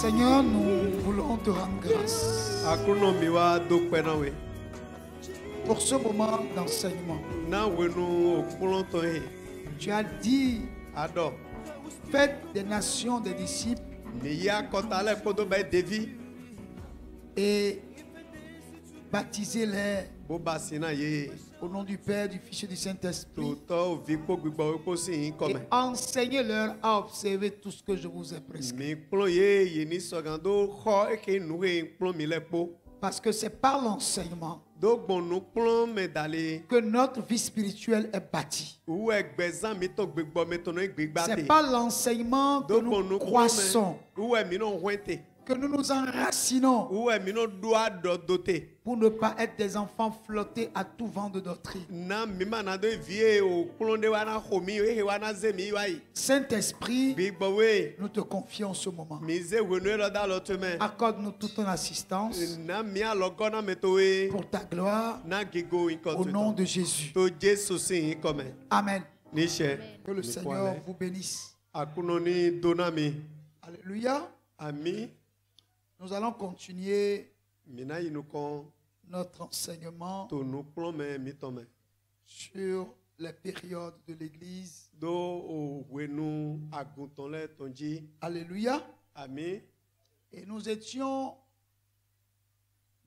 Seigneur, nous voulons te rendre grâce pour ce moment d'enseignement. Tu as dit, faites des nations des disciples et baptisez-les au nom du Père, du Fils et du Saint-Esprit. Et enseignez-leur à observer tout ce que je vous ai prescrit. Parce que c'est par l'enseignement que notre vie spirituelle est bâtie. C'est par l'enseignement que nous croissons, que nous nous enracinons pour ne pas être des enfants flottés à tout vent de doctrine. Saint-Esprit, nous te confions ce moment. Accorde-nous toute ton assistance pour ta gloire au nom de Jésus. Amen. Que le Seigneur vous bénisse. Alléluia. Nous allons continuer notre enseignement sur les périodes de l'Église. Alléluia. Amen. Et nous étions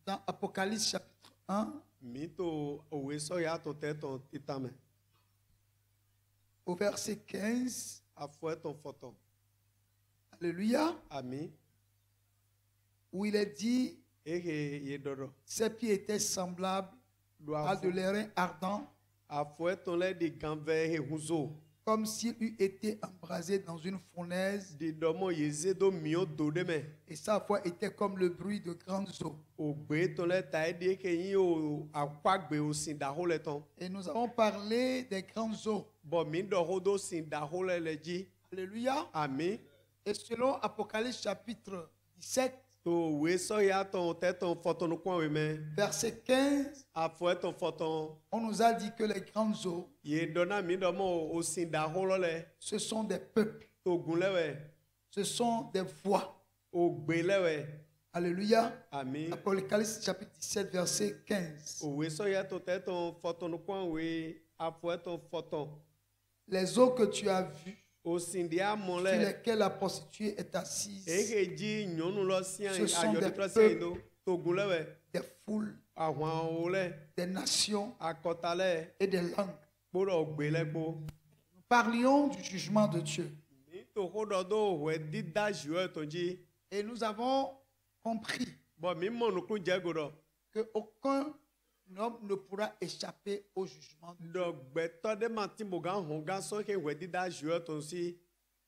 dans Apocalypse chapitre 1 au verset 15. Alléluia. Amen. Où il est dit, ses pieds étaient semblables à de l'airain ardent, comme s'il eût été embrasé dans une fournaise, et sa voix était comme le bruit de grandes eaux. Et nous avons parlé des grandes eaux. Alléluia. Amen. Et selon Apocalypse chapitre 17, verset 15, on nous a dit que les grandes eaux, ce sont des peuples, ce sont des voix. Alléluia. Amen. Apocalypse chapitre 17, verset 15. Les eaux que tu as vues, sur lesquelles la prostituée est assise, ce sont des peuples, des foules, des nations et des langues. Nous parlions du jugement de Dieu. Et nous avons compris qu'aucun homme ne pourra échapper au jugement de Dieu.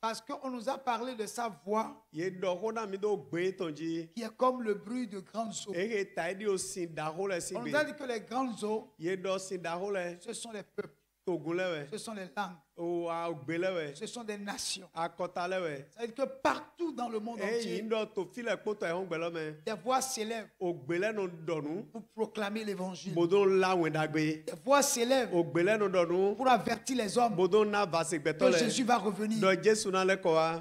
Parce qu'on nous a parlé de sa voix qui est comme le bruit de grandes eaux. On nous a dit que les grandes eaux, ce sont les peuples, ce sont les langues, ce sont des nations. C'est-à-dire que partout dans le monde entier, des voix s'élèvent pour proclamer l'évangile. Des voix s'élèvent pour avertir les hommes que Jésus va revenir.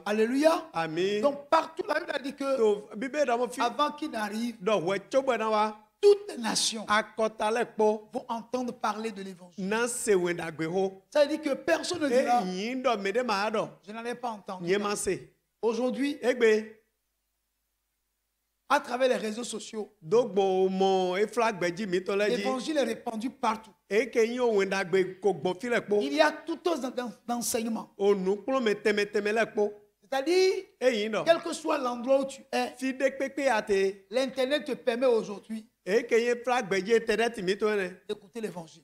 Alléluia. Amen. Donc partout, la Bible a dit que avant qu'il n'arrive, toutes les nations vont entendre parler de l'évangile. Ça veut dire que personne ne dira, je n'en ai pas entendu. Aujourd'hui, à travers les réseaux sociaux, l'évangile est répandu partout. Il y a tout autre d'enseignement. C'est-à-dire, quel que soit l'endroit où tu es, l'Internet te permet aujourd'hui d'écouter l'évangile.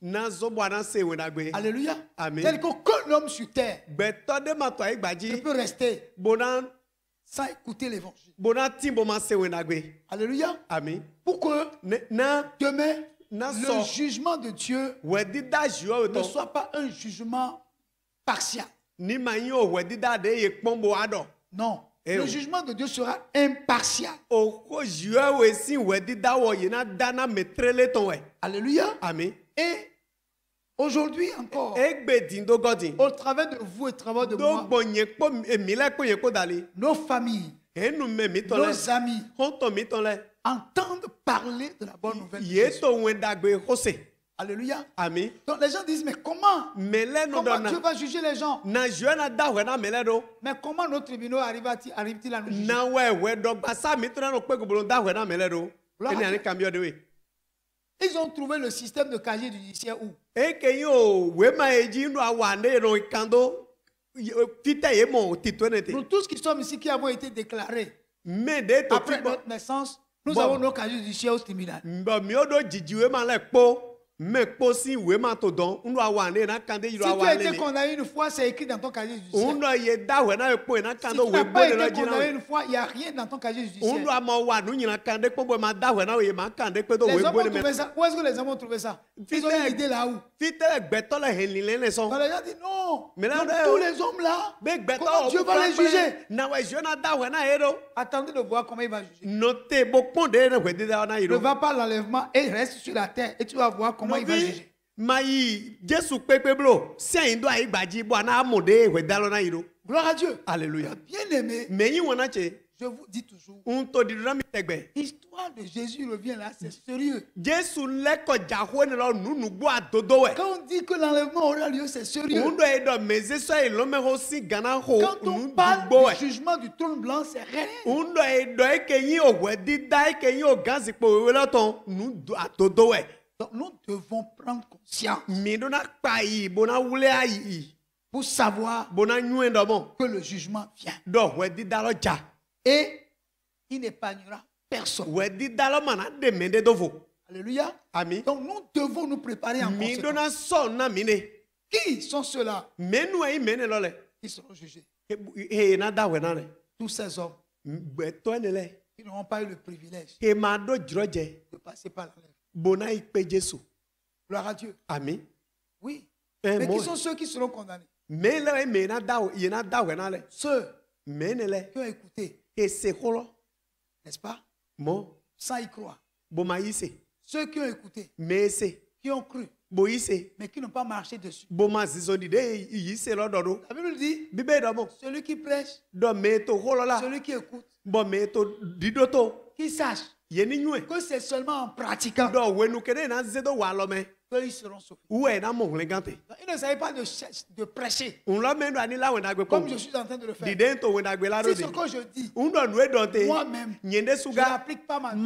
Alléluia. C'est-à-dire qu'aucun homme sur terre ne peut rester sans écouter l'évangile. Alléluia. Amen. Pourquoi demain, le jugement de Dieu ne soit pas un jugement partial. Non. Le jugement de Dieu sera impartial. Alléluia. Amen. Et aujourd'hui encore, au travers de vous et au travers de moi, nos familles, nos amis entendent parler de la bonne nouvelle de Jésus. Alléluia. Amen. Donc les gens disent, mais comment Dieu va juger les gens? Mais comment nos tribunaux arrivent-ils à nous juger? Ils ont trouvé le système de casier judiciaire où? Nous tous qui sommes ici, qui avons été déclarés après notre naissance, nous avons nos casiers judiciaires au tribunal. Si tu as été condamné une fois, c'est écrit dans ton casier judiciaire. Si tu n'as pas été condamné une fois, il n'y a rien dans ton casier judiciaire. Les hommes ont trouvé ça. Où est-ce que les hommes ont trouvé ça? Ils ont une idée là-haut. Donc les gens disent non. Donc, tous les hommes là, comment Dieu va les juger? Attendez de voir comment il va juger. Ne va pas à l'enlèvement et reste sur la terre et tu vas voir comment il va juger. Gloire à Dieu. Alléluia. Bien aimé, je vous dis toujours, l'histoire de Jésus revient là, c'est sérieux. Quand on dit que l'enlèvement aura lieu, c'est sérieux. Quand on parle du jugement du trône blanc, c'est rien. Donc nous devons prendre conscience pour savoir que le jugement vient. Et il n'épargnera personne. Alléluia. Amen. Donc nous devons nous préparer en conséquence. Qui sont ceux-là qui seront jugés? Tous ces hommes qui n'auront pas eu le privilège de passer par l'enlèvement. Gloire à Dieu. Amen. Oui. Mais qui sont ceux qui seront condamnés? Ceux qui ont écouté. N'est-ce pas? Sans y croire. Ceux qui ont écouté. Qui ont cru. Mais qui n'ont pas marché dessus. La Bible dit, celui qui prêche, celui qui écoute, qui sache que c'est seulement en pratiquant qu'ils seront sauvés. Il ne s'agit pas de prêcher comme je suis en train de le faire. C'est ce que je dis. Moi-même, je n'applique pas ma vie.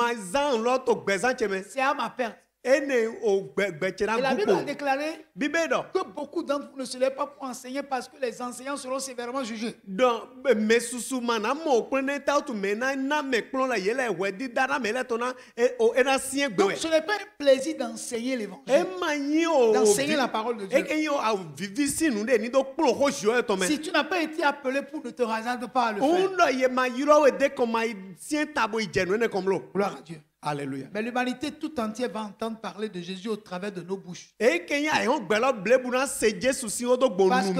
C'est à ma perte. Et la Bible a déclaré que beaucoup d'entre vous ne se lèvent pas pour enseigner parce que les enseignants seront sévèrement jugés. Donc ce n'est pas un plaisir d'enseigner l'évangile, d'enseigner la parole de Dieu. Si tu n'as pas été appelé pour ne te hasarde pas à le faire. Gloire à Dieu. Alléluia. Mais l'humanité tout entière va entendre parler de Jésus au travers de nos bouches. Parce que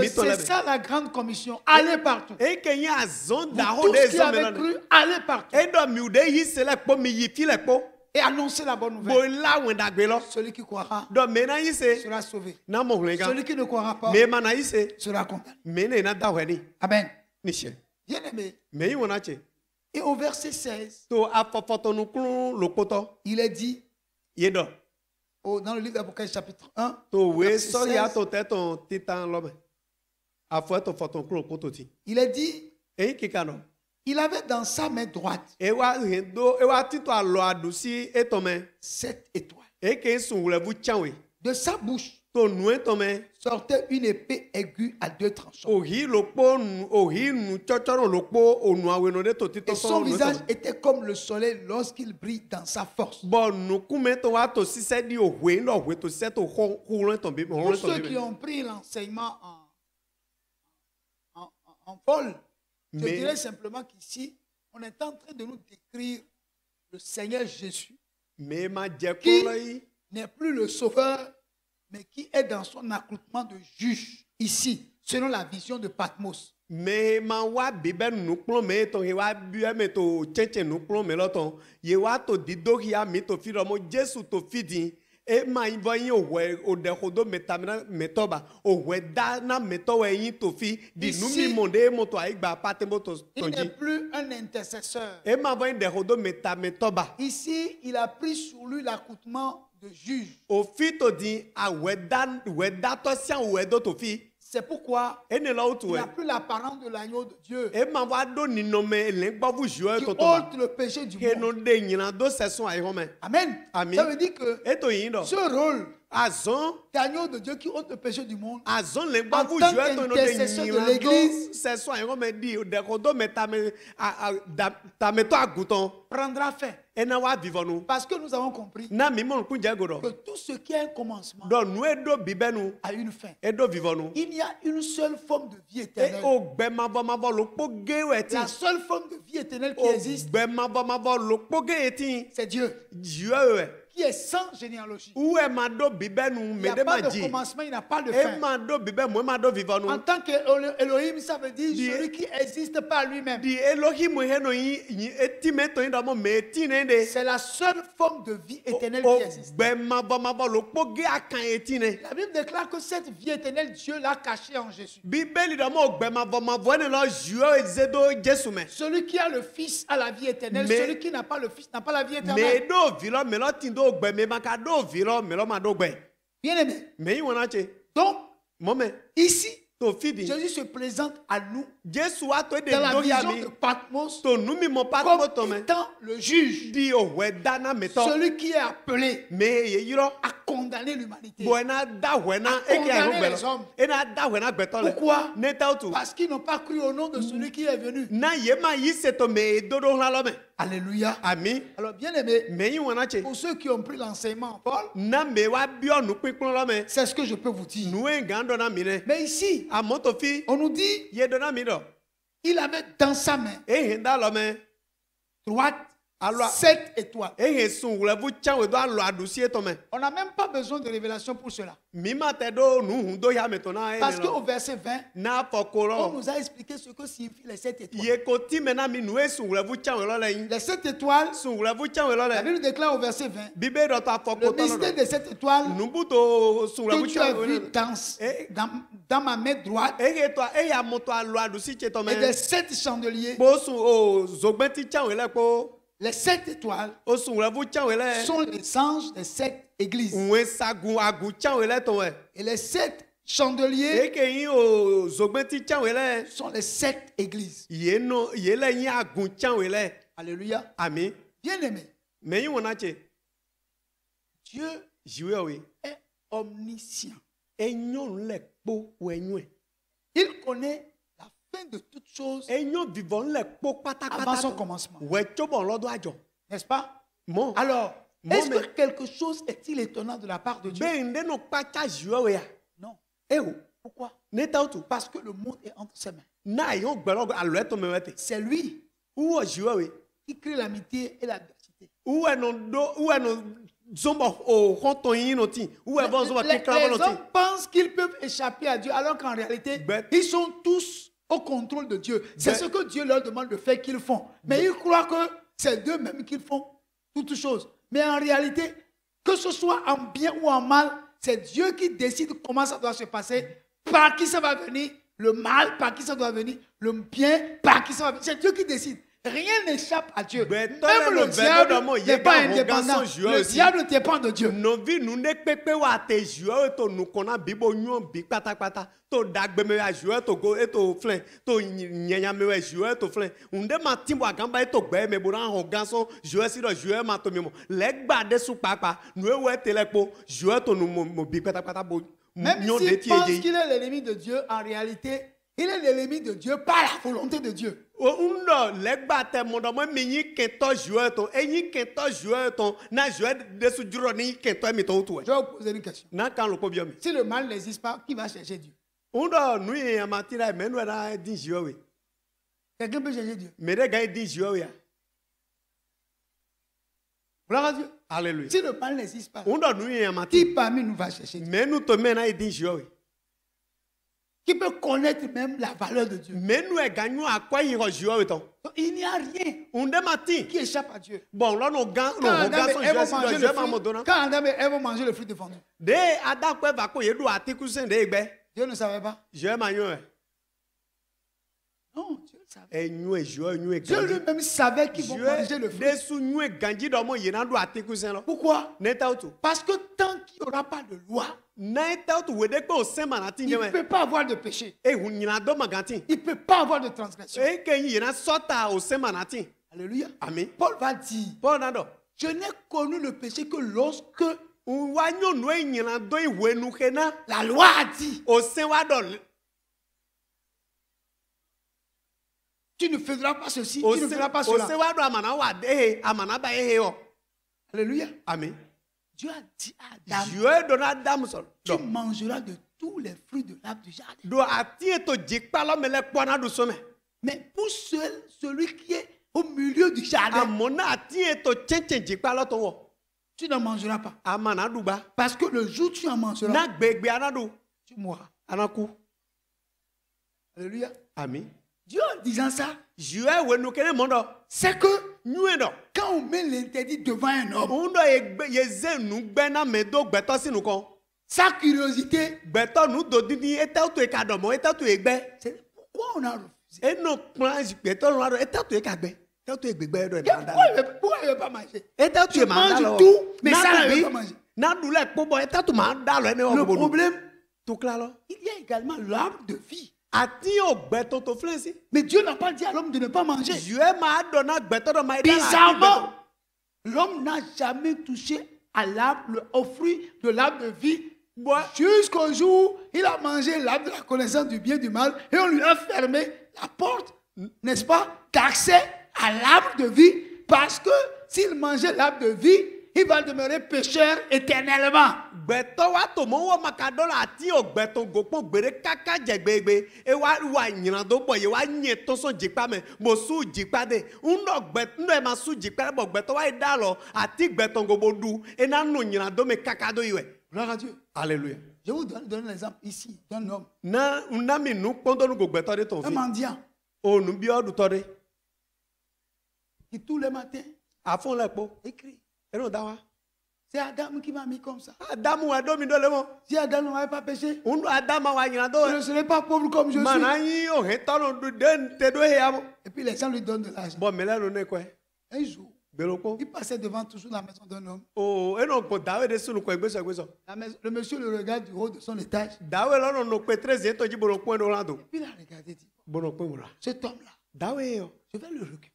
c'est ça la grande commission. Allez partout. Vous tous qui avez cru, allez partout. Et annoncer la bonne nouvelle. Celui qui croira sera sauvé. Celui qui ne croira pas sera condamné. Amen. Bien aimé. Et au verset 16, il est dit, dans le livre d'Apocalypse chapitre 1, verset 16, il est dit, il avait dans sa main droite 7 étoiles. De sa bouche sortait une épée aiguë à 2 tranchants. Et son visage était comme le soleil lorsqu'il brille dans sa force. Pour ceux qui ont pris l'enseignement en vol, je dirais simplement qu'ici, on est en train de nous décrire le Seigneur Jésus, qui n'est plus le sauveur, mais qui est dans son accoutrement de juge ici, selon la vision de Patmos. e ma voyin owe odekodo metoba owe da na metowe yin tofi di numi monde moto aigba patembo to tonji. Il n'est plus un intercesseur. E ma voyin dekodo metoba. Ici, il a pris sur lui l'accoutrement de juge. O fi to di aweda to sian owedo tofi. C'est pourquoi il n'a plus l'apparence de l'agneau de Dieu qui ôte le péché du monde. Amen. Ça veut dire que ce rôle d'agneau de Dieu qui ôte le péché du monde, en tant qu'intercesseur de l'Église, prendra fin. Parce que nous avons compris que tout ce qui a un commencement a une fin. Il y a une seule forme de vie éternelle. La seule forme de vie éternelle qui existe, c'est Dieu. Qui est sans généalogie. Il n'y a pas de commencement, il n'a pas de fin. En tant qu'Elohim, ça veut dire celui qui existe par lui-même. C'est la seule forme de vie éternelle qui existe. La Bible déclare que cette vie éternelle, Dieu l'a cachée en Jésus. Celui qui a le Fils a la vie éternelle. Celui qui n'a pas le Fils n'a pas la vie éternelle. Bien-aimé. Donc, ici, Jésus se présente à nous dans la vision de Patmos comme étant le juge, celui qui est appelé à condamner l'humanité, à condamner les hommes. Pourquoi? Parce qu'ils n'ont pas cru au nom de celui qui est venu. Alléluia. Amen. Alors, bien aimé, pour ceux qui ont pris l'enseignement en Paul, c'est ce que je peux vous dire. Mais ici, on nous dit il avait dans sa main droite 7 étoiles. On n'a même pas besoin de révélation pour cela. Parce qu'au verset 20, on nous a expliqué ce que signifient les 7 étoiles. Les 7 étoiles, la Bible déclare au verset 20, le mystère des 7 étoiles que tu as vu dans ma main droite et des 7 chandeliers. Les 7 étoiles sont les anges des 7 églises. Et les 7 chandeliers sont les 7 églises. Alléluia. Amen. Bien-aimé, Dieu est omniscient. Il connaît la fin de toutes choses avant son commencement. N'est-ce pas? Alors, est-ce que quelque chose est-il étonnant de la part de Dieu? Non. Pourquoi? Parce que le monde est entre ses mains. C'est lui qui crée l'amitié et l'adversité. Les hommes pensent qu'ils peuvent échapper à Dieu alors qu'en réalité, ils sont tous au contrôle de Dieu. C'est ce que Dieu leur demande de faire qu'ils font. Mais ils croient que c'est d'eux-mêmes qu'ils font toutes choses. Mais en réalité, que ce soit en bien ou en mal, c'est Dieu qui décide comment ça doit se passer, par qui ça va venir, le mal, par qui ça doit venir, le bien, par qui ça va venir. C'est Dieu qui décide. Rien n'échappe à Dieu. Même le diable n'est pas indépendant. Le diable dépend de Dieu. Même s'il pense qu'il est l'ennemi de Dieu, en réalité, il est l'ennemi de Dieu par la volonté de Dieu. Je vais vous poser une question. Si le mal n'existe pas, qui va chercher Dieu? Quelqu'un peut chercher Dieu? Gloire à Dieu. Alléluia. Si le mal n'existe pas, qui parmi nous va chercher Dieu? qui peut connaître même la valeur de Dieu. Donc, il n'y a rien qui échappe à Dieu. Quand Adam et Ève vont manger le fruit défendu, Dieu ne savait pas. Non, Dieu savait. Dieu lui-même savait qu'ils vont manger le fruit. Pourquoi? Parce que tant qu'il n'y aura pas de loi, il ne peut pas avoir de péché. Il ne peut pas avoir de transgression. Alléluia. Amen. Paul va dire, je n'ai connu le péché que lorsque la loi a dit, tu ne feras pas ceci, tu ne feras pas cela. Alléluia. Amen. Dieu a dit à Adam, tu mangeras de tous les fruits de l'arbre du jardin. Mais pour celui qui est au milieu du jardin, tu n'en mangeras pas. Parce que le jour où tu en mangeras, tu mourras. Alléluia. Amen. Dieu en disant ça, c'est que quand on met l'interdit devant un homme, sa curiosité, c'est pourquoi on a refusé. Pourquoi il ne veut pas manger? Tu manges tout, mais ça ne veut pas manger. Le problème, il y a également l'arbre de vie. Mais Dieu n'a pas dit à l'homme de ne pas manger. Bizarrement, l'homme n'a jamais touché à l'arbre, au fruit de l'arbre de vie, jusqu'au jour où il a mangé l'arbre de la connaissance du bien et du mal, et on lui a fermé la porte, n'est-ce pas, d'accès à l'arbre de vie, parce que s'il mangeait l'arbre de vie, il va demeurer pécheur éternellement. Gloire à Dieu. Alléluia. Je vous donne l'exemple ici d'un homme. Un mendiant. Qui tous les matins écrit. C'est Adam qui m'a mis comme ça. Si Adam n'avait pas péché, je ne serais pas pauvre comme je suis. Et puis les gens lui donnent de l'argent. Un jour, il passait devant toujours la maison d'un homme. Le monsieur le regarde du haut de son étage. Et puis il a regardé, dit, cet homme-là, je vais le récupérer.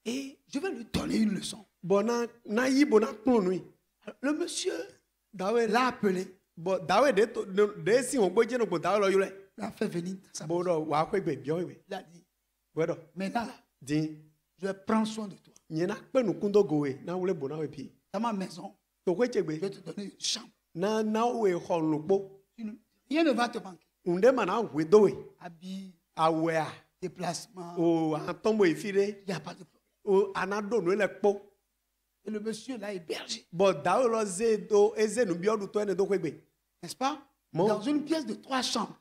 Et je vais lui donner une leçon. Le monsieur l'a appelé. Il a fait venir sa maison. Il a dit, maintenant là, je vais prendre soin de toi. Dans ma maison, je vais te donner une chambre. Rien ne va te manquer. Habits, déplacement, il n'y a pas de problème. Et le monsieur l'a hébergé. N'est-ce pas? Dans une pièce de 3 chambres.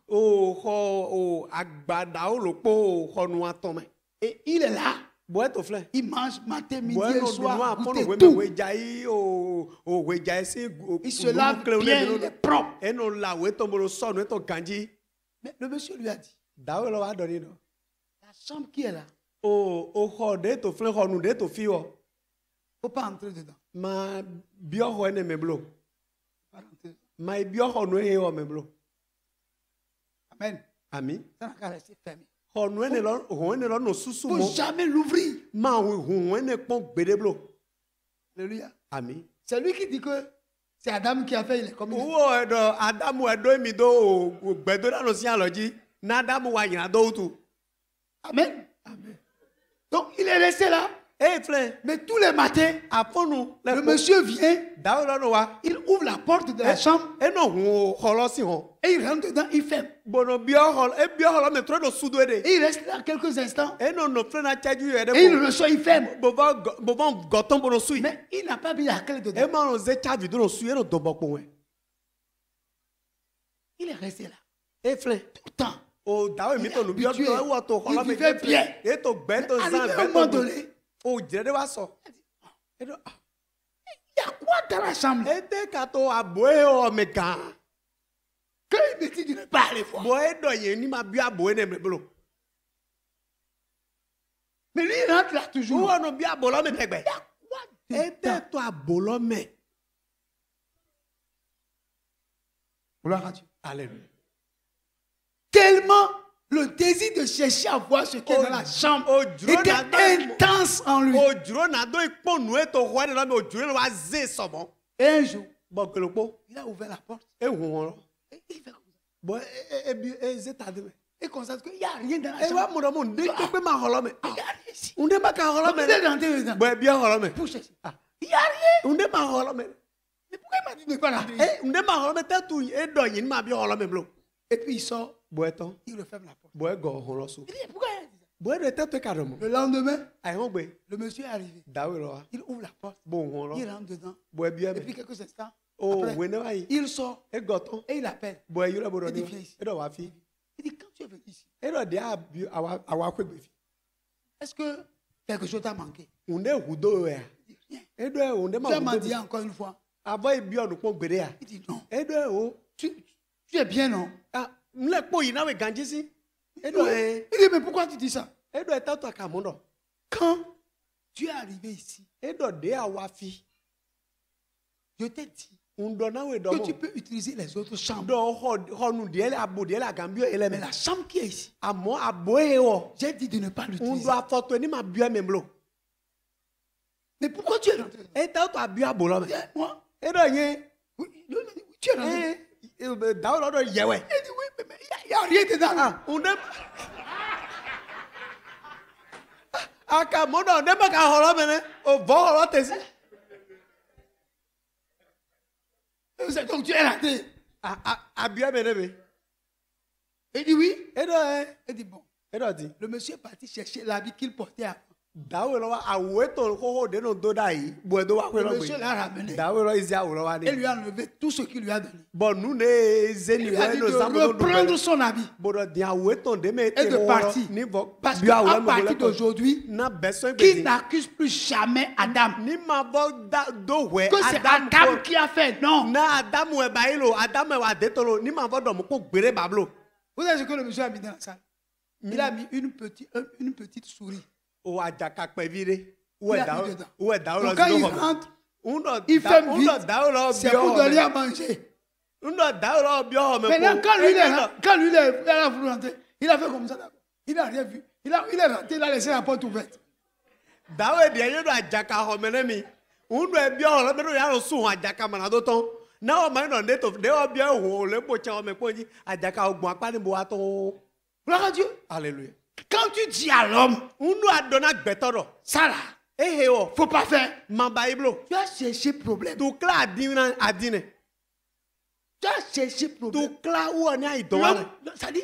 Et il est là. Il mange matin, midi et soir, goûter tout. Il se lave bien, il est propre. Mais le monsieur lui a dit, la chambre qui est là, il ne faut pas entrer dedans. Amen. Amen. Ça n'a qu'à rester fermé. Il ne faut jamais l'ouvrir. Alléluia. Amen. C'est lui qui dit que c'est Adam qui a fait les communes. Amen. Amen. Donc il est resté là. Mais tous les matins, le monsieur vient, il ouvre la porte de la chambre et il rentre dedans, il ferme. Et il reste là quelques instants et il reçoit, il ferme. Mais il n'a pas mis la clé dedans. Il est resté là. Et flin. Tout le temps. Oh, il vivait bien. À un moment donné, il y a quoi dans la chambre? Quand il me dit de ne pas aller voir. Mais lui, il rentre là toujours. Il y a quoi dedans? Gloire à Dieu. Alléluia. Tellement le désir de chercher à voir ce qui est dans la chambre était intense en lui. Et un jour, il a ouvert la porte. Et il fait comme ça. Et constate qu'il n'y a rien dans la chambre. Il n'y a rien ici. Il est rentré dedans. Pour chercher. Il n'y a rien. Mais pourquoi il m'a dit de ne pas rentrer? Et puis il sort. Il referme la porte. Il dit pourquoi il a dit ça? Le lendemain, le monsieur est arrivé. Il ouvre la porte. Il rentre dedans. Et puis quelques instants, après, il sort et il appelle. Il dit viens ici. Il dit quand tu es venu ici, est-ce que quelque chose t'a manqué? Il dit rien. Tu m'as dit encore une fois. Il dit non. Tu es bien, non? Il dit mais pourquoi tu dis ça? Quand tu es arrivé ici, je t'ai dit que tu peux utiliser les autres chambres. Mais la chambre qui est ici, j'ai dit de ne pas l'utiliser. Mais pourquoi tu es rentré? Moi? Oui, tu es rentré. Il dit oui, mais il n'y a rien dedans. Donc tu es rentré. Il dit oui. Il dit bon. Le monsieur est parti chercher l'habit qu'il portait avant. Le monsieur l'a ramené. Et lui a enlevé tout ce qu'il lui a donné. Il lui a dit de reprendre son habit et de partir. Parce qu'à partir d'aujourd'hui, qu'il n'accuse plus jamais Adam. Que c'est Adam qui a fait. Non. Vous savez ce que le monsieur a mis dans la salle? Il a mis une petite souris. Donc quand il rentre, il fait vite. C'est pour donner à manger. Maintenant, quand lui il a voulu rentrer, il a fait comme ça. Il n'a rien vu. Il est rentré, il a laissé la porte ouverte. Gloire à Dieu. Alléluia. Quand tu dis à l'homme, ça là, faut pas faire. Tu as cherché problème. Tu as cherché problème. Ça dit,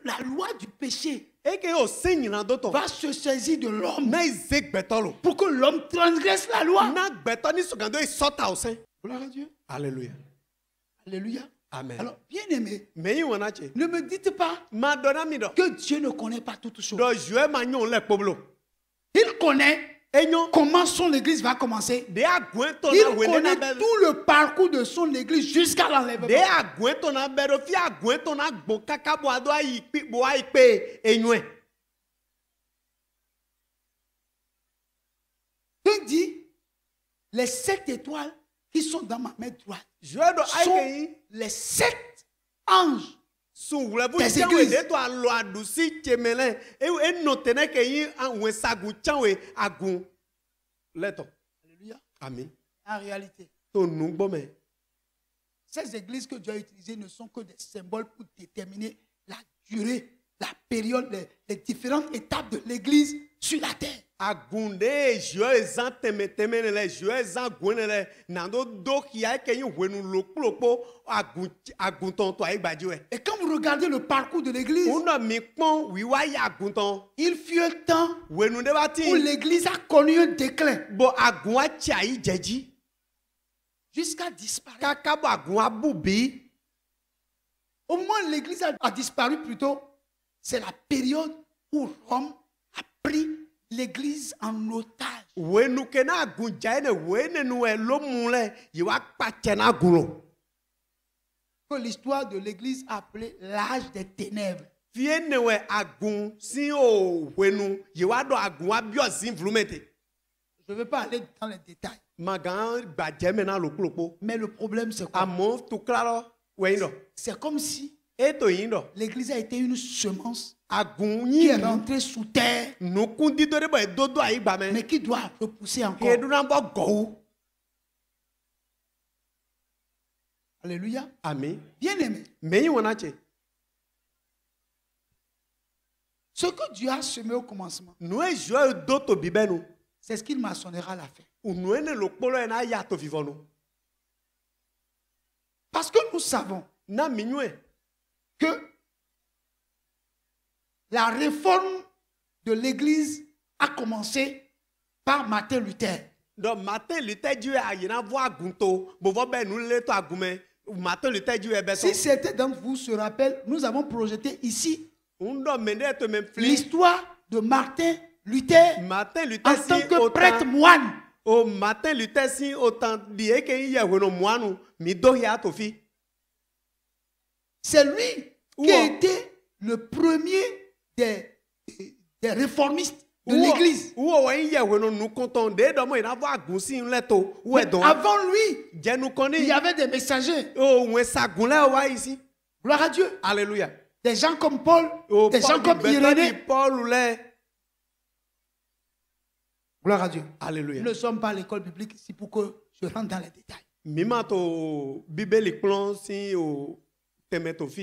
la loi du péché va se saisir de l'homme pour que l'homme transgresse la loi. Gloire à Dieu. Alléluia. Alléluia. Amen. Alors, bien aimé, ne me dites pas que Dieu ne connaît pas toutes choses. Il connaît comment son église va commencer. Il connaît tout le parcours de son église jusqu'à l'enlèvement. Il dit, les 7 étoiles qui sont dans ma main droite sont les 7 anges des églises. Alléluia. Amen. En réalité, ces églises que Dieu a utilisées ne sont que des symboles pour déterminer la durée, la période, les différentes étapes de l'église sur la terre. Et quand vous regardez le parcours de l'église, il fut un temps où l'église a connu un déclin jusqu'à disparaître. Au moment où l'église a disparu plutôt, c'est la période où Rome a pris l'église en otage. Que l'histoire de l'église appelée l'âge des ténèbres. Je ne veux pas aller dans les détails. Mais le problème, c'est quoi? C'est comme si l'église a été une semence qui est rentrée sous terre, mais qui doit repousser encore. Alléluia. Amen. Bien aimé. Ce que Dieu a semé au commencement, c'est ce qu'il maçonnera à la fin. Parce que nous savons que la réforme de l'Église a commencé par Martin Luther. Donc Martin Luther dit si certains d'entre vous se rappellent, nous avons projeté ici l'histoire de Martin Luther en tant que prêtre moine. Martin Luther si autant dit que c'est lui qui a été le premier des réformistes de l'église. Avant lui, il y avait des messagers. Gloire à Dieu. Alléluia. Des gens comme Paul, des gens comme Irénée. Gloire à Dieu. Alléluia. Nous ne sommes pas à l'école biblique ici pour que je rentre dans les détails.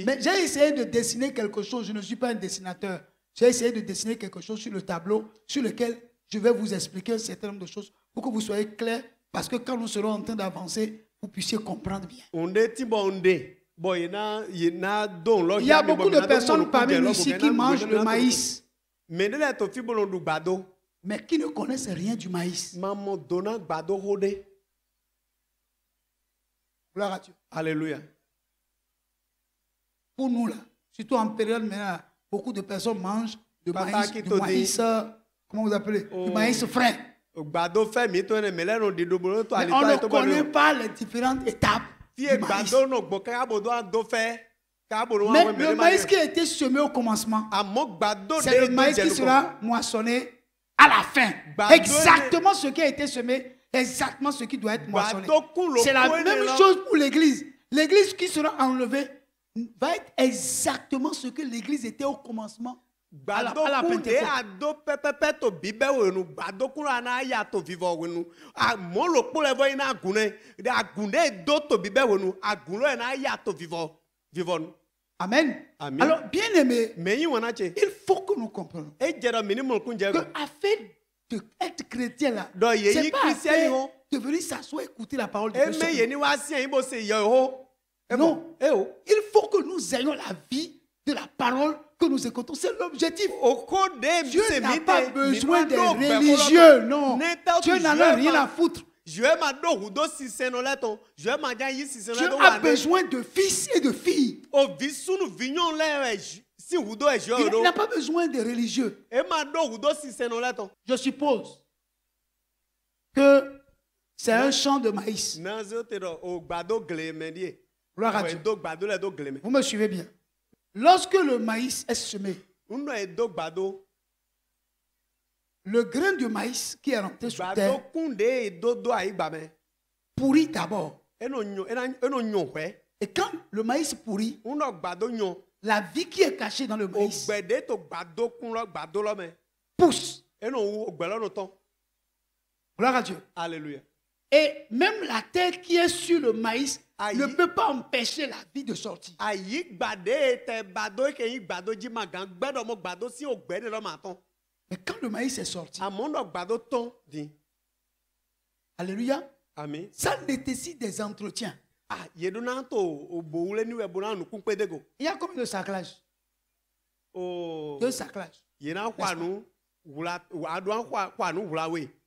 Mais j'ai essayé de dessiner quelque chose. Je ne suis pas un dessinateur. J'ai essayé de dessiner quelque chose sur le tableau sur lequel je vais vous expliquer un certain nombre de choses pour que vous soyez clairs, parce que quand nous serons en train d'avancer, vous puissiez comprendre bien. Il y a beaucoup de personnes parmi nous ici qui mangent le maïs, mais qui ne connaissent rien du maïs. Gloire à Dieu. Alléluia. Pour nous là, surtout en période maintenant, beaucoup de personnes mangent du maïs, comment vous appelez, du maïs frais. Mais on ne connaît pas les différentes étapes du maïs. Mais le maïs qui a été semé au commencement, c'est le maïs qui sera moissonné à la fin. Exactement ce qui a été semé, exactement ce qui doit être moissonné. C'est la même chose pour l'église. L'église qui sera enlevée va être exactement ce que l'église était au commencement. À la Pentecôte. Amen. Alors, bien aimé, il faut que nous comprenions que afin d'être chrétien là, c'est pas affaire de venir s'asseoir et écouter la parole de Dieu. Non, il faut que nous ayons la vie de la parole que nous écoutons. C'est l'objectif. Dieu n'a pas besoin des religieux, non. Dieu n'en a rien à foutre. Dieu a besoin de fils et de filles. Il n'a pas besoin de religieux. Je suppose que c'est un champ de maïs. Gloire à Dieu. Vous me suivez bien. Lorsque le maïs est semé, le grain de maïs qui est rentré sur terre pourrit d'abord. Et quand le maïs pourrit, la vie qui est cachée dans le maïs pousse. Gloire à Dieu. Alléluia. Et même la terre qui est sur le maïs ne peut pas empêcher la vie de sortir. Mais quand le maïs est sorti, alléluia, amen, ça nécessite des entretiens. Il y a combien de saclages? Deux saclages.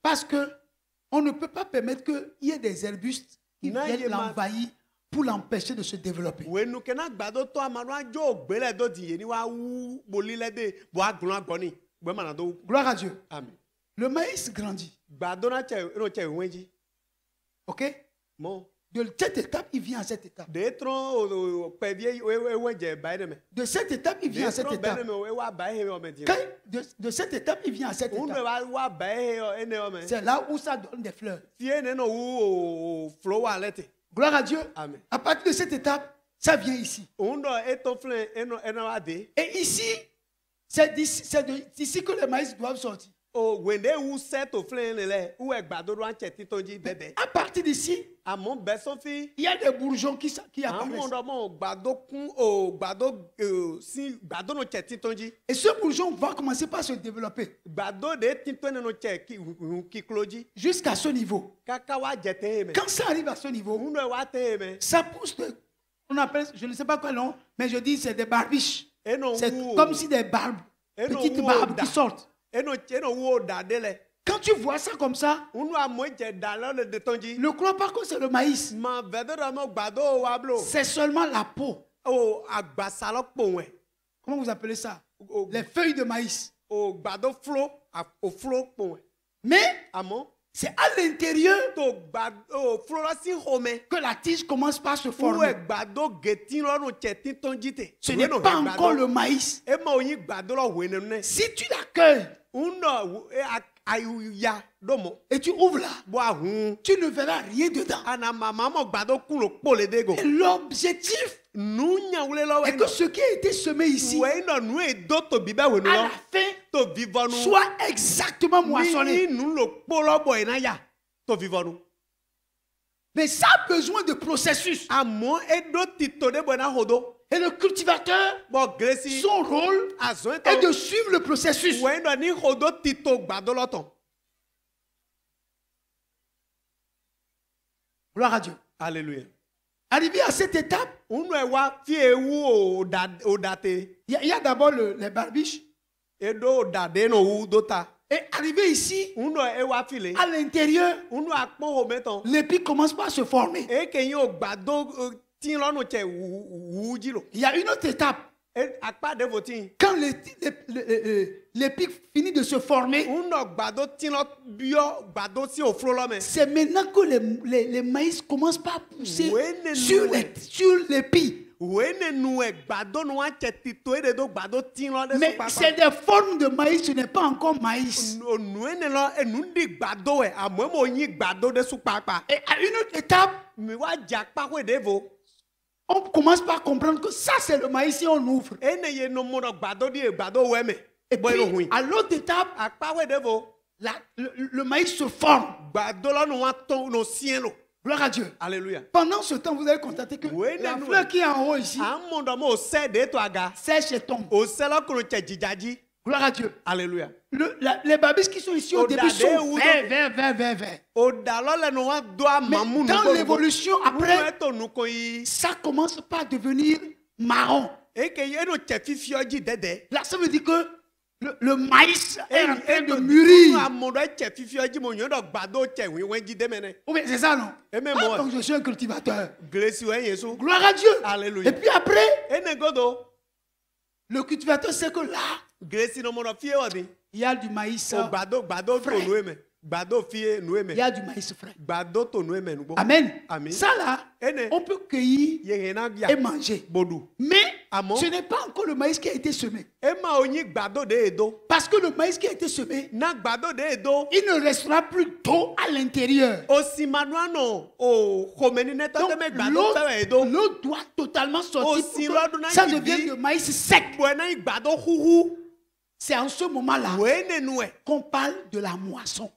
Parce que on ne peut pas permettre qu'il y ait des arbustes qui viennent l'envahir pour l'empêcher de se développer. Gloire à Dieu. Amen. Le maïs grandit. Ok? De cette étape, il vient à cette étape. De cette étape, il vient à cette étape. De cette étape, il vient à cette étape. C'est là où ça donne des fleurs. Gloire à Dieu. Amen. À partir de cette étape, ça vient ici. Et ici, c'est d'ici que les maïs doivent sortir. À partir d'ici, il y a des bourgeons qui apparaissent. Et ce bourgeon va commencer par se développer jusqu'à ce niveau. Quand ça arrive à ce niveau, ça pousse, on appelle, je ne sais pas quoi non, mais je dis c'est des barbiches. C'est comme si des barbes, petites barbes qui sortent. Quand tu vois ça comme ça, ne crois pas que c'est le maïs. C'est seulement la peau. Comment vous appelez ça? Les feuilles de maïs. Mais c'est à l'intérieur que la tige commence par se former. Ce n'est pas encore le maïs. Si tu l'accueilles et tu ouvres là, tu ne verras rien dedans. Et l'objectif est que ce qui a été semé ici, à la fin, soit exactement moissonné. Mais ça a besoin de processus. Et le cultivateur, son rôle est de suivre le processus. Gloire à Dieu. Alléluia. Arrivé à cette étape, il y a d'abord les barbiches. Et arrivé ici, à l'intérieur, l'épi commence par se former. Il y a une autre étape. Quand l'épi finit de se former, c'est maintenant que les maïs commencent par pousser sur l'épi. Mais c'est des formes de maïs, ce n'est pas encore maïs. Et à une autre étape, on commence par comprendre que ça c'est le maïs et on ouvre. Et puis à l'autre étape, le maïs se forme. Gloire à Dieu. Alléluia. Pendant ce temps, vous allez constater que la fleur qui est en haut ici sèche et tombe. Gloire à Dieu. Alléluia. Les barbiches qui sont ici au début sont verts. Mais dans l'évolution, après, ça commence par devenir marron. Là, ça veut dire que le maïs est en train de mûrir. Oui, c'est ça, non? Donc je suis un cultivateur. Gloire à Dieu. Alléluia. Et puis après, le cultivateur sait que là, il y a du maïs frais. Il y a du maïs frais. Amen. Ça là, on peut cueillir et manger. Mais ce n'est pas encore le maïs qui a été semé. Parce que le maïs qui a été semé, il ne restera plus d'eau à l'intérieur. Donc l'eau doit totalement sortir pour que ça devienne du maïs sec. C'est en ce moment-là qu'on parle de la moisson.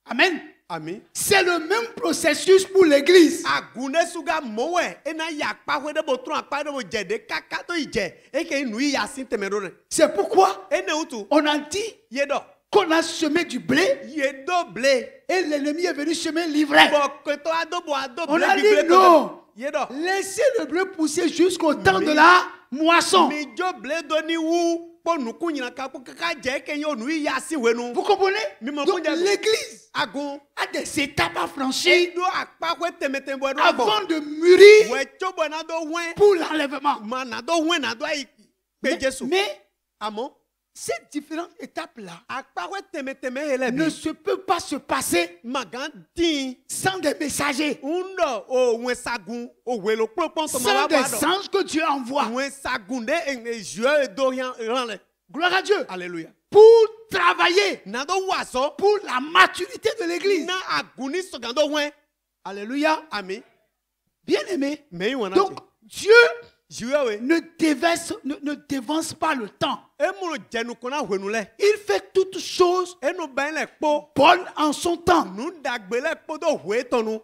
Amen. Amen. C'est le même processus pour l'église. C'est pourquoi on a dit qu'on a semé du blé et l'ennemi est venu semer l'ivraie. On a dit non. Laissez le blé pousser jusqu'au temps de la moisson. Vous comprenez? Donc l'église a des étapes à franchir avant de mûrir pour l'enlèvement. Mais cette différente étape-là ne se peut pas se passer sans des messagers, sans des anges que Dieu envoie. Gloire à Dieu. Alléluia. Pour travailler pour la maturité de l'église. Alléluia. Amen. Bien aimé. Donc Dieu ne dévance pas le temps. Il fait toutes choses bonnes en son temps.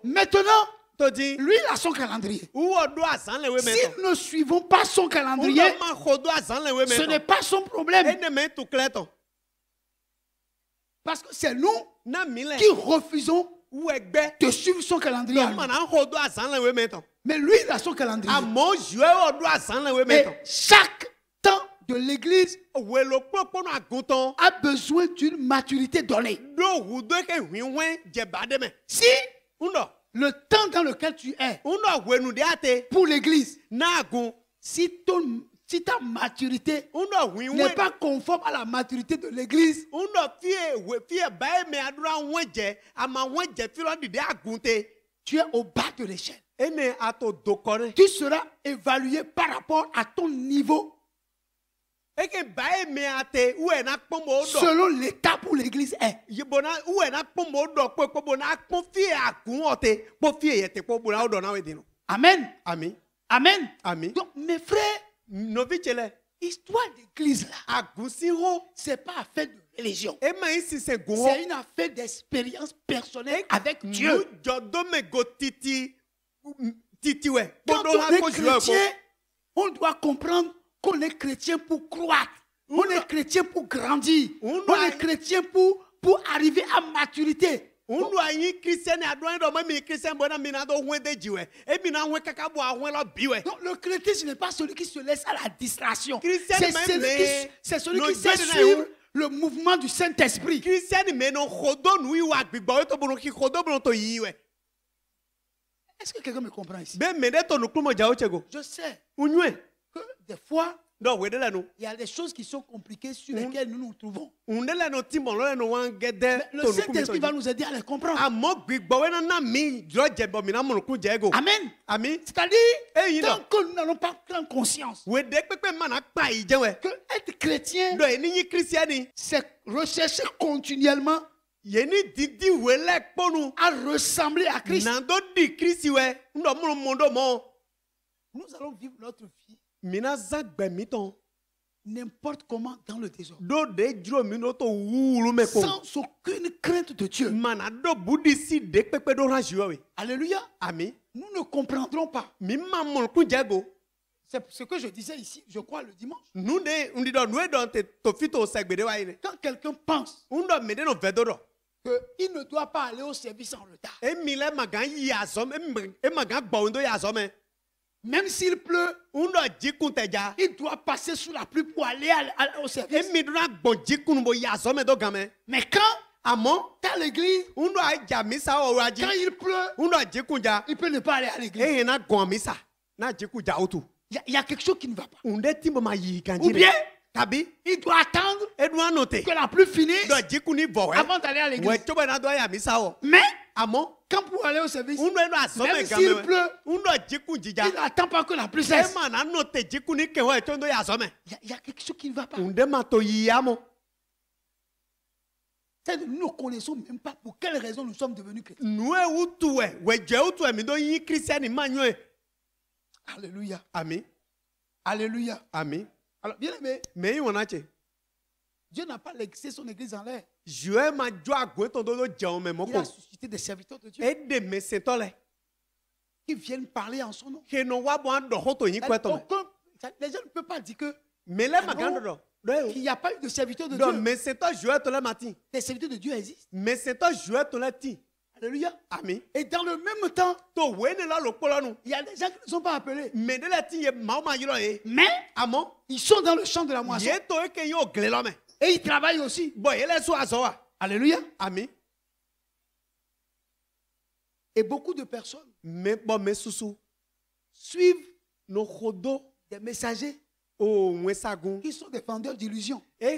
Maintenant, lui, il a son calendrier. Si nous ne suivons pas son calendrier, ce n'est pas son problème. Parce que c'est nous qui refusons de suivre son calendrier. Mais lui, il a son calendrier. Et chaque temps de l'église a besoin d'une maturité donnée. Si le temps dans lequel tu es pour l'église, si ta maturité n'est pas conforme à la maturité de l'église, tu es au bas de l'échelle. Tu seras évalué par rapport à ton niveau selon l'état où l'église est. Amen. Amen. Amen. Amen. Donc, mes frères, l'histoire d'église là, c'est pas affaire de religion. C'est une affaire d'expérience personnelle avec Dieu. Quand on est chrétien, on doit comprendre qu'on est chrétien pour croître. On est chrétien pour grandir. On est chrétien pour arriver à maturité. Donc, le chrétien, ce n'est pas celui qui se laisse à la distraction. C'est celui qui sait suivre le mouvement du Saint-Esprit. Est-ce que quelqu'un me comprend ici? Je sais que des fois, il y a des choses qui sont compliquées sur lesquelles nous nous trouvons. Mais le Saint-Esprit va nous aider à les comprendre. Amen. Amen. C'est-à-dire, tant que nous n'allons pas prendre conscience que être chrétien, c'est rechercher continuellement à ressembler à Christ. Nous allons vivre notre vie n'importe comment dans le désordre, sans aucune crainte de Dieu. Alléluia. Amen. Nous ne comprendrons pas. C'est ce que je disais ici, je crois, le dimanche. Quand quelqu'un pense qu'il ne doit pas aller au service en retard, même s'il pleut, il doit passer sous la pluie pour aller au service. Mais quand à l'église, quand il pleut, il peut ne pas aller à l'église. Il y a quelque chose qui ne va pas. Ou bien, il doit attendre que la pluie finisse avant d'aller à l'église. Mais quand pour aller au service, même s'il pleut, il n'attend pas que la pluie cesse. Il y a quelque chose qui ne va pas. Nous ne connaissons même pas pour quelle raison nous sommes devenus chrétiens. Alléluia. Amen. Alléluia. Amen. Alors, bien aimé, Dieu n'a pas laissé son église en l'air. Il a suscité des serviteurs de Dieu qui viennent parler en son nom. Les gens ne peuvent pas dire que qu'il n'y a pas eu de serviteurs de Dieu. Des serviteurs de Dieu existent. Alléluia. Amen. Et dans le même temps, il y a des gens qui ne sont pas appelés. Mais ils sont dans le champ de la moisson. Et ils travaillent aussi. Alléluia. Amen. Et beaucoup de personnes suivent des messagers qui sont des vendeurs d'illusions. Parce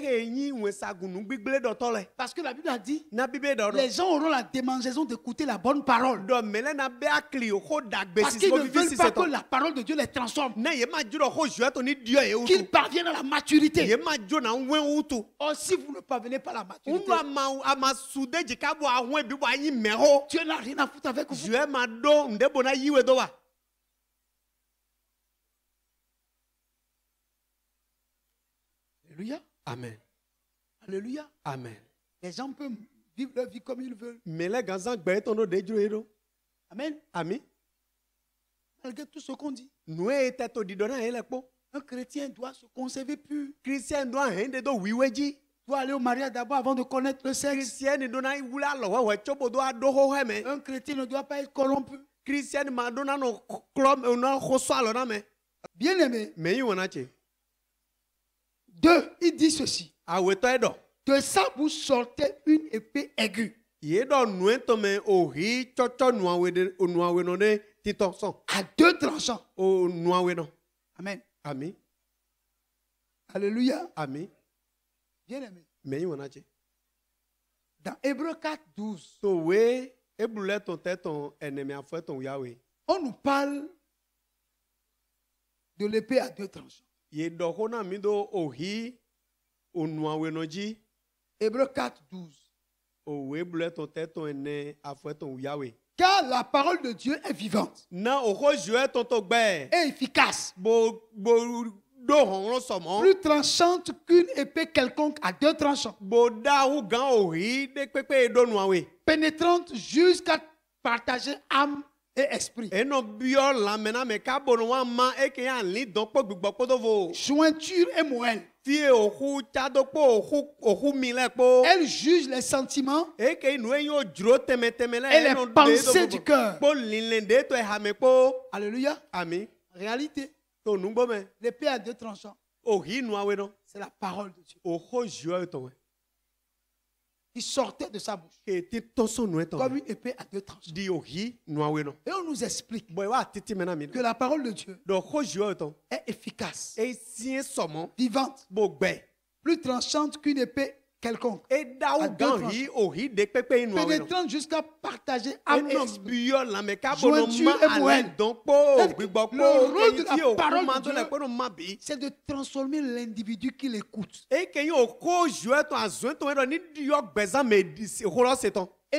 que la Bible a dit, les gens auront la démangeaison d'écouter la bonne parole. Parce qu'ils ne veulent pas que la parole de Dieu les transforme. Qu'ils parviennent à la maturité. Or, si vous ne parvenez pas à la maturité, Dieu n'a rien à foutre avec vous. Alléluia. Amen. Alléluia. Amen. Les gens peuvent vivre leur vie comme ils veulent. Amen. Amen. Malgré tout ce qu'on dit. Un chrétien doit se conserver pur. Chrétien doit aller au mariage d'abord avant de connaître le sexe. Un chrétien ne doit pas être corrompu. Bien aimé. 2, il dit ceci. De sa bouche sortait une épée aiguë. À 2 tranchants. Amen. Amen. Alléluia. Amen. Bien aimé. Dans Hébreux 4, 12. On nous parle de l'épée à 2 tranchants. Hébreux 4, 12. Car la parole de Dieu est vivante et efficace, plus tranchante qu'une épée quelconque à 2 tranchants, pénétrante jusqu'à partager âme et esprit, jointure et moelle. Elle juge les sentiments et les pensées du cœur. Alléluia. Amen. Réalité. L'épée à 2 tranchants. C'est la parole de Dieu qui sortait de sa bouche comme une épée à 2 tranchants. Et on nous explique que la parole de Dieu est efficace, vivante, plus tranchante qu'une épée quelconque, pénétrante jusqu'à partager âme et esprit, jointure et moelle. Le rôle de la parole de Dieu, c'est de transformer l'individu qui l'écoute et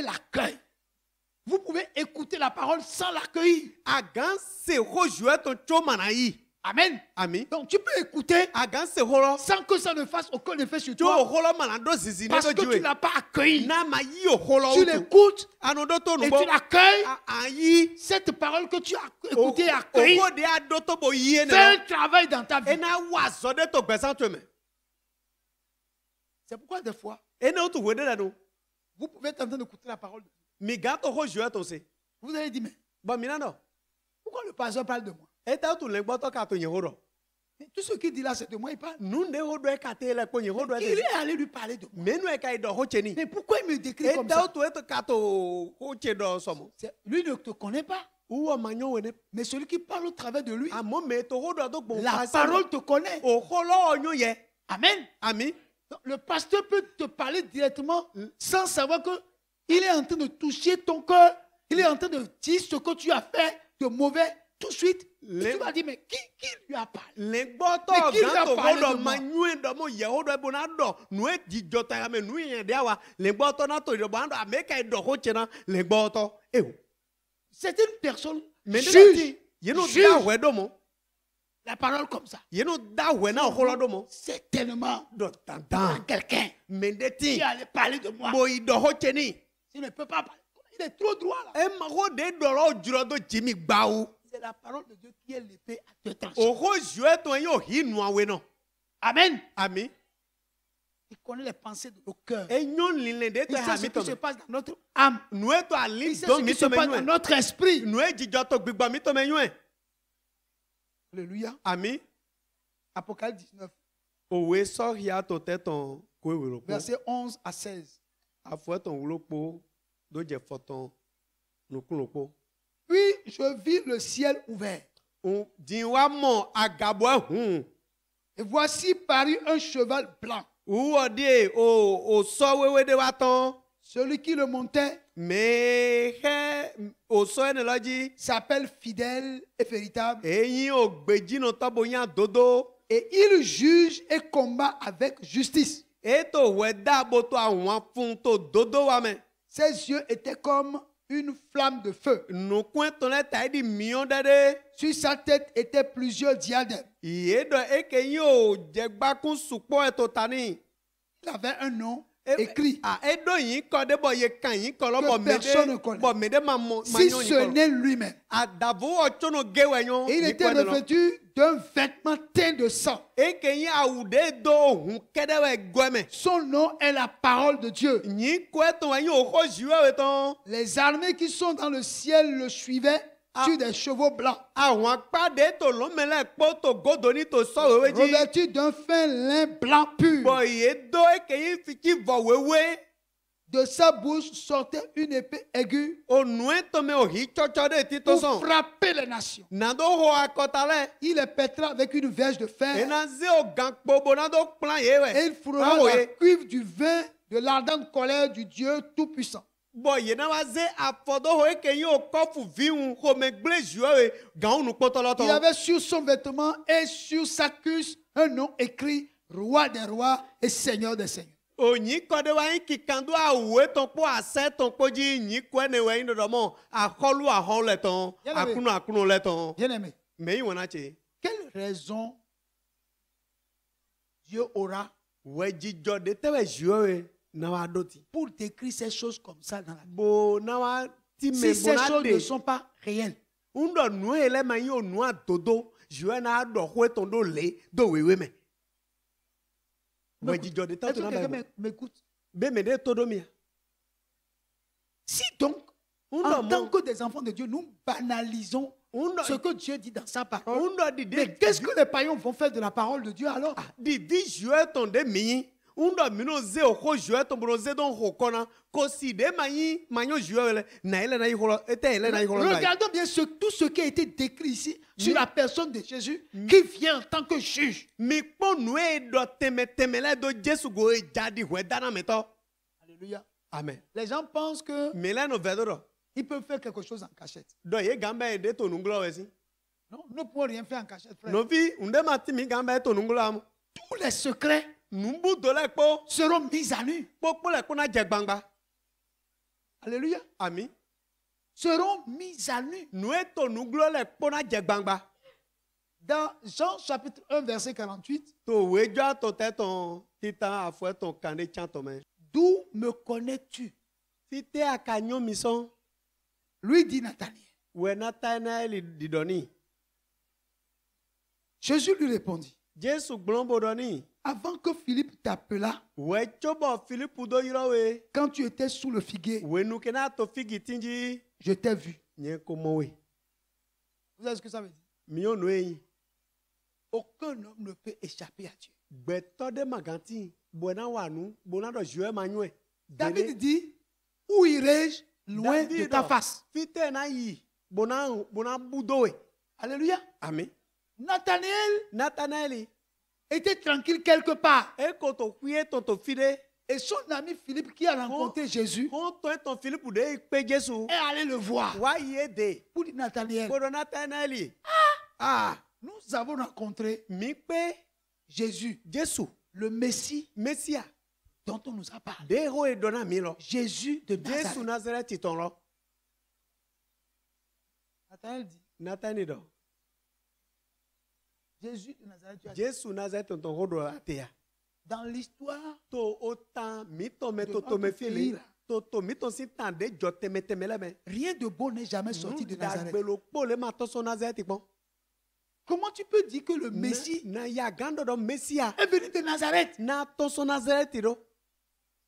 l'accueille. Vous pouvez écouter la parole sans l'accueillir. Amen. Amen. Donc tu peux écouter sans que ça ne fasse aucun effet sur toi. Parce que tu ne l'as pas accueilli. Tu l'écoutes et tu l'accueilles. Cette parole que tu as écoutée et accueillie fait un travail dans ta vie. C'est pourquoi des fois, vous pouvez être en train d'écouter la parole de Dieu. Vous allez dire, mais pourquoi le pasteur parle de moi? Mais tout ce qu'il dit là, c'est de moi, il parle. Il est allé lui parler de moi. Mais pourquoi il me décrit comme ça? Lui ne te connaît pas. Mais celui qui parle au travers de lui, la parole te connaît. Amen. Amen. Donc, le pasteur peut te parler directement sans savoir qu'il est en train de toucher ton cœur. Il est en train de dire ce que tu as fait de mauvais tout de suite. Et tu vas dire, mais qui lui a parlé? Mais qui lui a parlé de moi? C'est une personne juge la parole comme ça. C'est tellement quelqu'un qui allait parler de moi. Il ne peut pas parler. Il est trop droit là. C'est la parole de Dieu qui est l'épée à 2 tranchants. Amen. Amen. Il connaît les pensées de nos cœurs. Il sait ce qui se passe dans notre âme. Il sait ce qui se passe dans notre esprit. Alléluia. Amen. Apocalypse 19. Verset 11 à 16. Puis je vis le ciel ouvert. Et voici parut un cheval blanc. Celui qui le montait s'appelle fidèle et véritable. Et il juge et combat avec justice. Ses yeux étaient comme une flamme de feu. Sur sa tête étaient plusieurs diadèmes. Il avait un nom écrit que personne ne connaît, si ce n'est lui-même. Et il était revêtu d'un vêtement teint de sang. Son nom est la parole de Dieu. Les armées qui sont dans le ciel le suivaient sur des chevaux blancs, revêtus d'un fin lin blanc pur. De sa bouche sortait une épée aiguë pour frapper les nations. Il les pètera avec une verge de fer. Et il fourrera la cuivre du vin de l'ardente colère du Dieu Tout-Puissant. Il avait sur son vêtement et sur sa cuisse un nom écrit Roi des rois et Seigneur des seigneurs. Bien-aimé, quelle raison Dieu aura pour décrire ces choses comme ça dans la Bible? Si ces choses ne sont pas réelles, est-ce que quelqu'un m'écoute? Si donc, en tant que des enfants de Dieu, nous banalisons ce que Dieu dit dans sa parole, mais qu'est-ce que les païens vont faire de la parole de Dieu alors? Regardons bien tout ce qui a été décrit ici sur la personne de Jésus qui vient en tant que juge. Alléluia. Amen. Les gens pensent que ils peuvent faire quelque chose en cachette. Non, nous ne pouvons rien faire en cachette, frère. Tous les secrets seront mis à nu. Alléluia. Amen. Seront mis à nu. Dans Jean chapitre 1 verset 48, d'où me connais-tu? Lui dit Nathanaël. Jésus lui répondit, avant que Philippe t'appelât, quand tu étais sous le figuier, je t'ai vu. Vous savez ce que ça veut dire? Aucun homme ne peut échapper à Dieu. David dit, où irai-je loin de ta face? Alléluia. Amen. Nathanaël était tranquille quelque part. Et son ami Philippe qui a rencontré Jésus est allé le voir. Pour dire Nathanaël, nous avons rencontré Jésus, le Messie dont on nous a parlé. Jésus de Nazareth. Nathanaël dit, Jésus de Nazareth, dans l'histoire rien de beau n'est jamais sorti de Nazareth. Comment tu peux dire que le Messie est venu de Nazareth?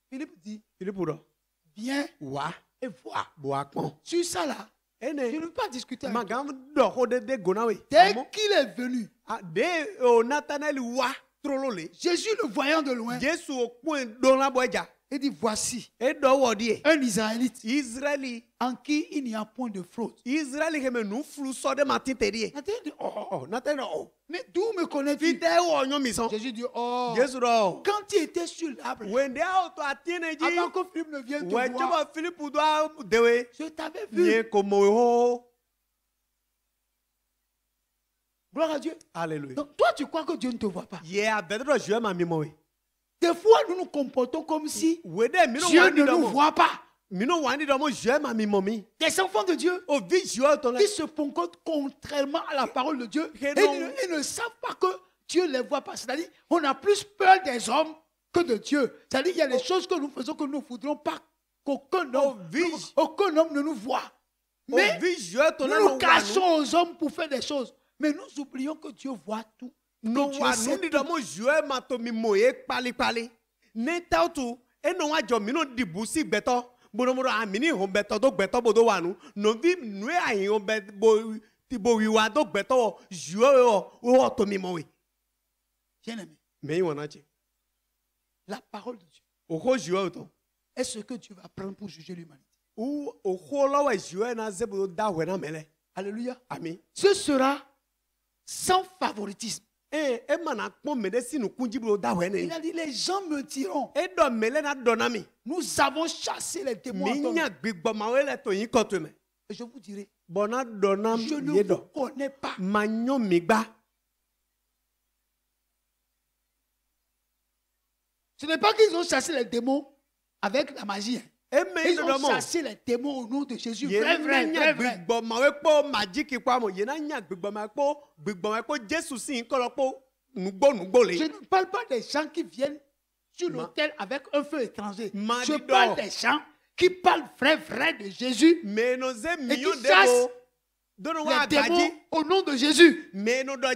Philippe dit, viens et vois. Sur ça là, je ne veux pas discuter avec toi. Dès qu'il est venu, Jésus le voyant de loin, il dit, voici un Israélite en qui il n'y a point de fraude. Mais d'où me connais-tu? Jésus dit, oh, quand tu étais sur l'arbre, avant que Philippe ne vienne te voir, je t'avais vu. Gloire à Dieu. Alléluia. Donc toi, tu crois que Dieu ne te voit pas? Des fois, nous nous comportons comme si Dieu ne nous voit pas. Des enfants de Dieu qui se comportent contrairement à la parole de Dieu et ils ne savent pas que Dieu ne les voit pas. C'est-à-dire, on a plus peur des hommes que de Dieu. C'est-à-dire, il y a des choses que nous faisons que nous ne voudrons pas qu'aucun homme ne nous voie. Mais nous nous cachons aux hommes pour faire des choses. Mais nous oublions que Dieu voit tout. No wa nu di do mo jue ma to mi moye pali ne ta tu e no wa jo mi no di busi gbeto bono mo amini ho beto do gbeto bodo wa nu no vi nu e ayin o be bo ti bo wi wa do gbeto jue o to mi moye. Bien-aimé, mais wona chi la parole de Dieu o ho jue o to est ce que Dieu va prendre pour juger l'humanité. Ou o ho lo wa jue na ze bo da we na mele. Alléluia. Amen. Ce sera sans favoritisme. Il a dit, les gens me diront, nous avons chassé les démons. Et je vous dirai, je ne vous connais pas. Ce n'est pas qu'ils ont chassé les démons avec la magie. Ils ont chassé les démons au nom de Jésus. Vrai. Je ne parle pas des gens qui viennent sur l'autel avec un feu étranger. Je parle des gens qui parlent vrai de Jésus et qui chassent les démons au nom de Jésus. Nous ne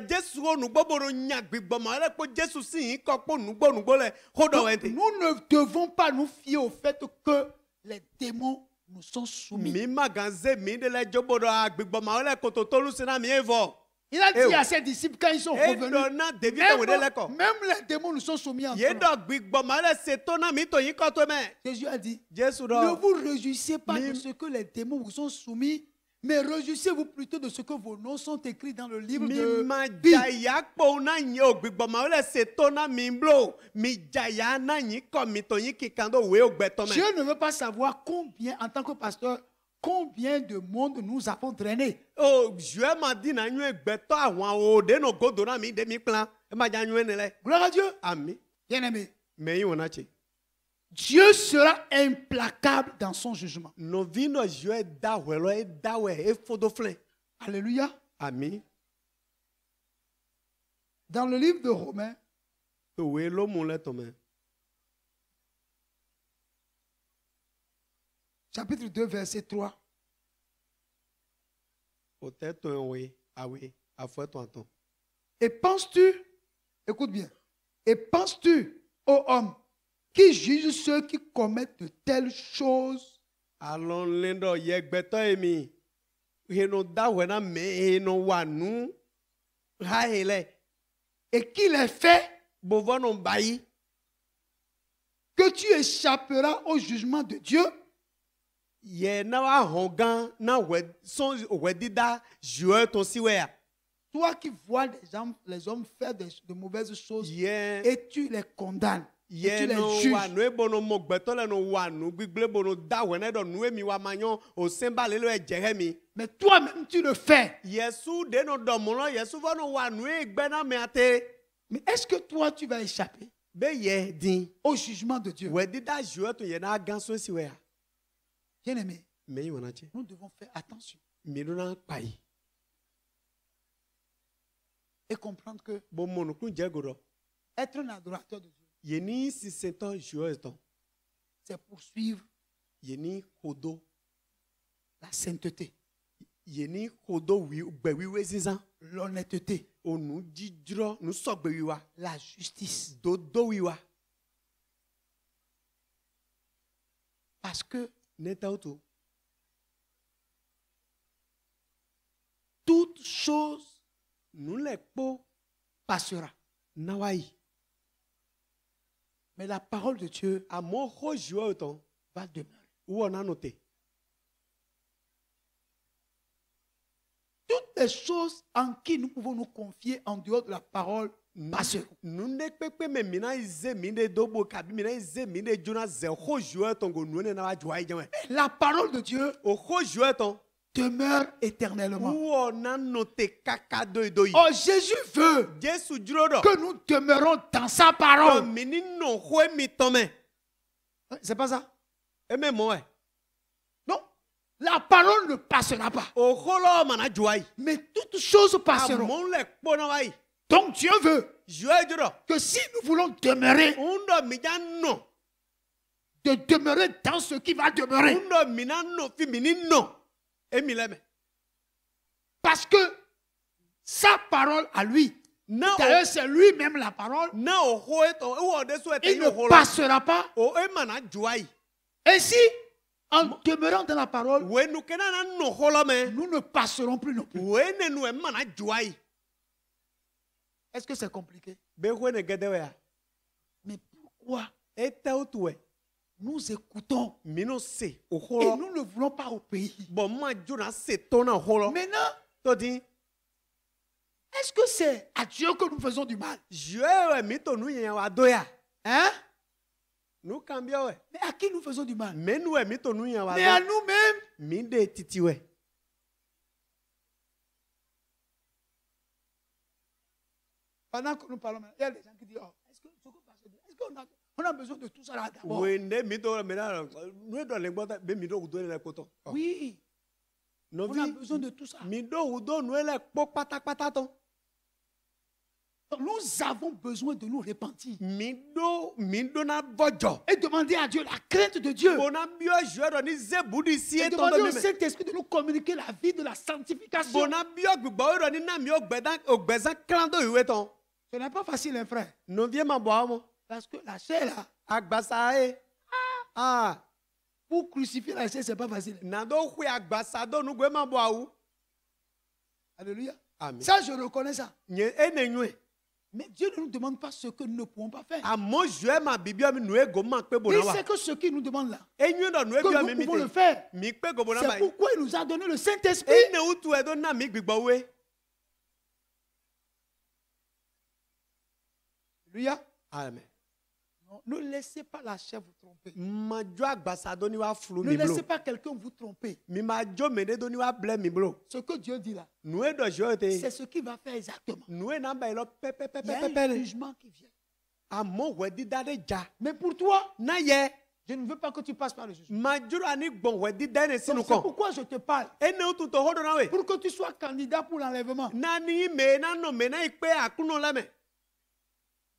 devons pas nous fier au fait que les démons nous sont soumis. Il a dit à ses disciples quand ils sont revenus, même les démons nous sont soumis en Jésus a dit, ne vous réjouissez pas de ce que les démons vous sont soumis, mais réjouissez-vous plutôt de ce que vos noms sont écrits dans le livre de vie. Dieu ne veut pas savoir combien, en tant que pasteur, combien de monde nous avons drainé. Gloire à Dieu. Amen. Bien-aimé. Dieu sera implacable dans son jugement. Alléluia. Amen. Dans le livre de Romains, chapitre 2, verset 3. Et penses-tu, écoute bien, et penses-tu, ô homme, qui juge ceux qui commettent de telles choses? Et qui les fait? Que tu échapperas au jugement de Dieu? Toi qui vois les hommes faire de mauvaises choses et tu les condamnes. Et tu les juges. Mais toi-même tu le fais. Mais est-ce que toi tu vas échapper au jugement de Dieu? Bien-aimé, nous devons faire attention et comprendre que être un adorateur de Dieu, c'est poursuivre la sainteté, l'honnêteté, La justice. Parce que toute chose passera. Mais la parole de Dieu va demeurer. Toutes les choses en qui nous pouvons nous confier en dehors de la parole passeront. La parole de Dieu demeure éternellement. Oh, Jésus veut que nous demeurons dans sa parole. C'est pas ça? Non, la parole ne passera pas. Mais toutes choses passeront. Donc Dieu veut que si nous voulons demeurer, de demeurer dans ce qui va demeurer. Parce que sa parole à lui, d'ailleurs c'est lui-même la parole, il ne passera pas. Et si en demeurant dans la parole, nous ne passerons plus non plus. Est-ce que c'est compliqué? Mais pourquoi nous écoutons et nous ne voulons pas obéir? Maintenant, est-ce que c'est à Dieu que nous faisons du mal? Hein? Mais à qui nous faisons du mal? Mais à nous-mêmes. Pendant que nous parlons, il y a des gens qui disent, oh, est-ce qu'on a besoin de tout ça là d'abord? Oui. On a besoin de tout ça. Nous avons besoin de nous repentir. Et demander à Dieu la crainte de Dieu. Et demander au Saint-Esprit de nous communiquer la vie de la sanctification. Ce n'est pas facile, hein, frère. Parce que la chair là. Pour crucifier la chair, ce n'est pas facile. Alléluia. Amen. Ça, je reconnais ça. Mais Dieu ne nous demande pas ce que nous ne pouvons pas faire. Il sait que ce qu'il nous demande là, que nous pouvons le faire. C'est pourquoi il nous a donné le Saint-Esprit. Alléluia. Amen. Ne laissez pas la chair vous tromper. Ne laissez pas quelqu'un vous tromper. Ce que Dieu dit là, c'est ce qu'il va faire exactement. Il y a un jugement qui vient. Mais pour toi, je ne veux pas que tu passes par le jugement. C'est pourquoi je te parle. Pour que tu sois candidat pour l'enlèvement.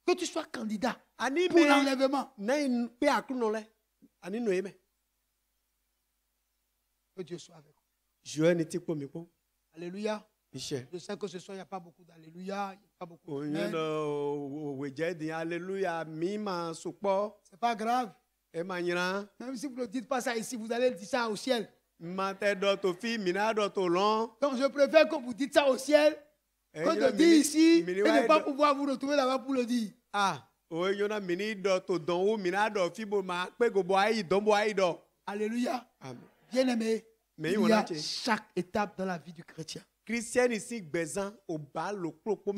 Que tu sois candidat pour l'enlèvement. Que Dieu soit avec vous. Alléluia. Je sais que ce soir, il n'y a pas beaucoup d'alléluia. Il n'y a pas beaucoup de c'est pas grave. Même si vous ne dites pas ça ici, vous allez dire ça au ciel. Donc je préfère que vous dites ça au ciel que de dire ici et ne pas pouvoir vous retrouver là-bas pour le dire. Alléluia. Bien-aimé, il y a chaque étape dans la vie du chrétien. Il y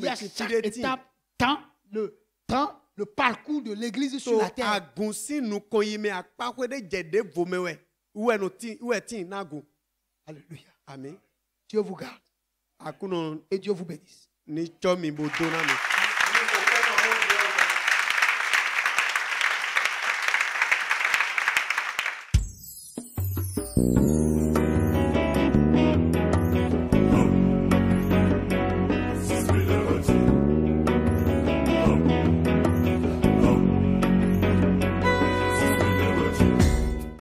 a chaque étape dans le parcours de l'église sur la terre. Alléluia. Amen. Dieu vous garde. Et Dieu vous bénisse.